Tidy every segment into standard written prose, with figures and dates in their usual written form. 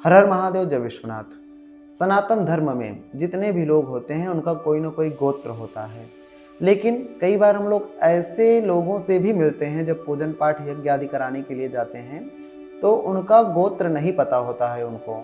हर हर महादेव, जय विश्वनाथ। सनातन धर्म में जितने भी लोग होते हैं उनका कोई ना कोई गोत्र होता है, लेकिन कई बार हम लोग ऐसे लोगों से भी मिलते हैं जब पूजन पाठ यज्ञ आदि कराने के लिए जाते हैं तो उनका गोत्र नहीं पता होता है उनको।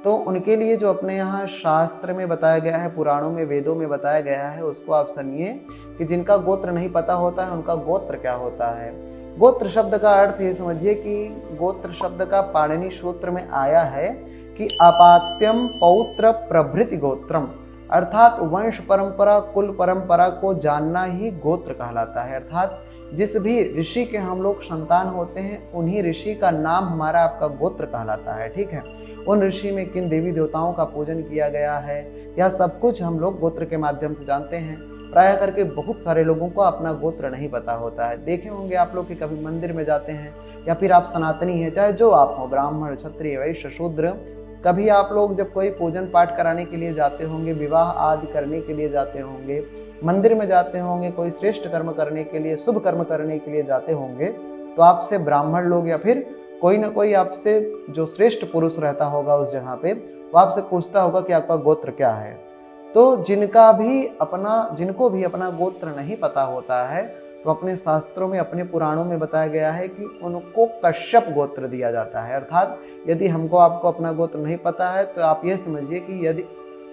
तो उनके लिए जो अपने यहाँ शास्त्र में बताया गया है, पुराणों में, वेदों में बताया गया है, उसको आप सुनिए कि जिनका गोत्र नहीं पता होता है उनका गोत्र क्या होता है। गोत्र शब्द का अर्थ ये समझिए कि गोत्र शब्द का पाणिनि सूत्र में आया है कि अपात्यम पौत्र प्रभृति गोत्रम, अर्थात वंश परंपरा, कुल परंपरा को जानना ही गोत्र कहलाता है। अर्थात जिस भी ऋषि के हम लोग संतान होते हैं उन्हीं ऋषि का नाम हमारा आपका गोत्र कहलाता है। ठीक है, उन ऋषि में किन देवी देवताओं का पूजन किया गया है, यह सब कुछ हम लोग गोत्र के माध्यम से जानते हैं। प्राय करके बहुत सारे लोगों को अपना गोत्र नहीं पता होता है। देखे होंगे आप लोग कि कभी मंदिर में जाते हैं या फिर आप सनातनी हैं, चाहे जो आप हो, ब्राह्मण, क्षत्रिय, वैश्य, शूद्र, कभी आप लोग जब कोई पूजन पाठ कराने के लिए जाते होंगे, विवाह आदि करने के लिए जाते होंगे, मंदिर में जाते होंगे, कोई श्रेष्ठ कर्म करने के लिए, शुभ कर्म करने के लिए जाते होंगे, तो आपसे ब्राह्मण लोग या फिर कोई ना कोई आपसे जो श्रेष्ठ पुरुष रहता होगा उस जगह पे, वो आपसे पूछता होगा कि आपका गोत्र क्या है। तो जिनको भी अपना गोत्र नहीं पता होता है तो अपने शास्त्रों में, अपने पुराणों में बताया गया है कि उनको कश्यप गोत्र दिया जाता है। अर्थात यदि हमको आपको अपना गोत्र नहीं पता है तो आप ये समझिए कि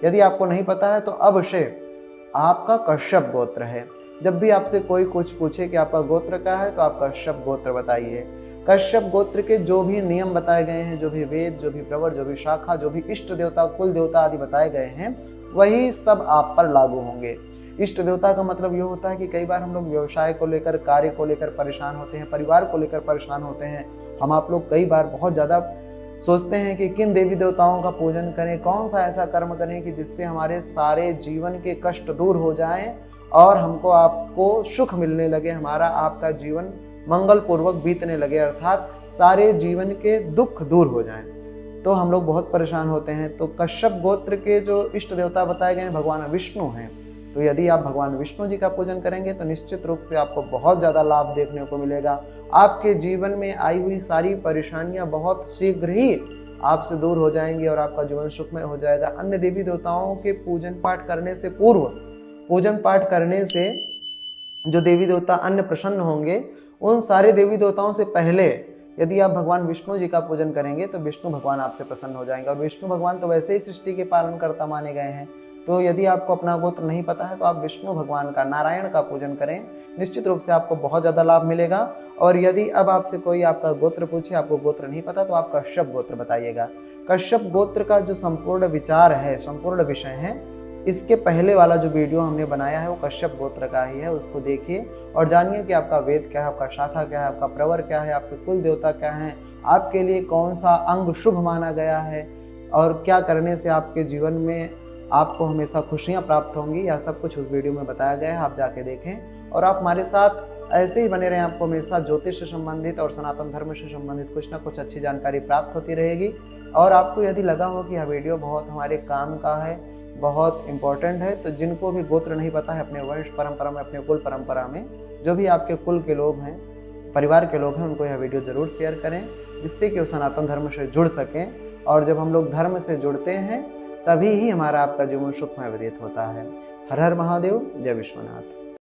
यदि आपको नहीं पता है तो अवश्य आपका कश्यप गोत्र है। जब भी आपसे कोई कुछ पूछे कि आपका गोत्र क्या है तो आप कश्यप गोत्र बताइए। कश्यप गोत्र के जो भी नियम बताए गए हैं, जो भी वेद, जो भी प्रवर, जो भी शाखा, जो भी इष्ट देवता, कुल देवता आदि बताए गए हैं, वही सब आप पर लागू होंगे। इष्ट देवता का मतलब ये होता है कि कई बार हम लोग व्यवसाय को लेकर, कार्य को लेकर परेशान होते हैं, परिवार को लेकर परेशान होते हैं। हम आप लोग कई बार बहुत ज़्यादा सोचते हैं कि किन देवी देवताओं का पूजन करें, कौन सा ऐसा कर्म करें कि जिससे हमारे सारे जीवन के कष्ट दूर हो जाएं और हमको आपको सुख मिलने लगे, हमारा आपका जीवन मंगल पूर्वक बीतने लगे, अर्थात सारे जीवन के दुख दूर हो जाएं। तो हम लोग बहुत परेशान होते हैं। तो कश्यप गोत्र के जो इष्ट देवता बताए गए हैं भगवान विष्णु हैं। तो यदि आप भगवान विष्णु जी का पूजन करेंगे तो निश्चित रूप से आपको बहुत ज़्यादा लाभ देखने को मिलेगा। आपके जीवन में आई हुई सारी परेशानियां बहुत शीघ्र ही आपसे दूर हो जाएंगी और आपका जीवन सुखमय हो जाएगा। अन्य देवी देवताओं के पूजन पाठ करने से पूर्व, पूजन पाठ करने से जो देवी देवता अन्य प्रसन्न होंगे, उन सारे देवी देवताओं से पहले यदि आप भगवान विष्णु जी का पूजन करेंगे तो विष्णु भगवान आपसे प्रसन्न हो जाएंगे। और विष्णु भगवान तो वैसे ही सृष्टि के पालनकर्ता माने गए हैं। तो यदि आपको अपना गोत्र नहीं पता है तो आप विष्णु भगवान का, नारायण का पूजन करें, निश्चित रूप से आपको बहुत ज़्यादा लाभ मिलेगा। और यदि अब आपसे कोई आपका गोत्र पूछे, आपको गोत्र नहीं पता, तो आप कश्यप गोत्र बताइएगा। कश्यप गोत्र का जो संपूर्ण विचार है, संपूर्ण विषय है, इसके पहले वाला जो वीडियो हमने बनाया है वो कश्यप गोत्र का ही है, उसको देखिए और जानिए कि आपका वेद क्या है, आपका शाखा क्या है, आपका प्रवर क्या है, आपके कुल देवता क्या हैं, आपके लिए कौन सा अंग शुभ माना गया है और क्या करने से आपके जीवन में आपको हमेशा खुशियाँ प्राप्त होंगी। यह सब कुछ उस वीडियो में बताया गया है, आप जाके देखें और आप हमारे साथ ऐसे ही बने रहें। आपको हमेशा ज्योतिष से संबंधित और सनातन धर्म से संबंधित कुछ ना कुछ अच्छी जानकारी प्राप्त होती रहेगी। और आपको यदि लगा हो कि यह वीडियो बहुत हमारे काम का है, बहुत इम्पोर्टेंट है, तो जिनको भी गोत्र नहीं पता है अपने वंश परंपरा में, अपने कुल परंपरा में, जो भी आपके कुल के लोग हैं, परिवार के लोग हैं, उनको यह वीडियो ज़रूर शेयर करें, जिससे कि वो सनातन धर्म से जुड़ सकें। और जब हम लोग धर्म से जुड़ते हैं तभी ही हमारा आपका जीवन सुखमय व्यतीत होता है। हर हर महादेव, जय विश्वनाथ।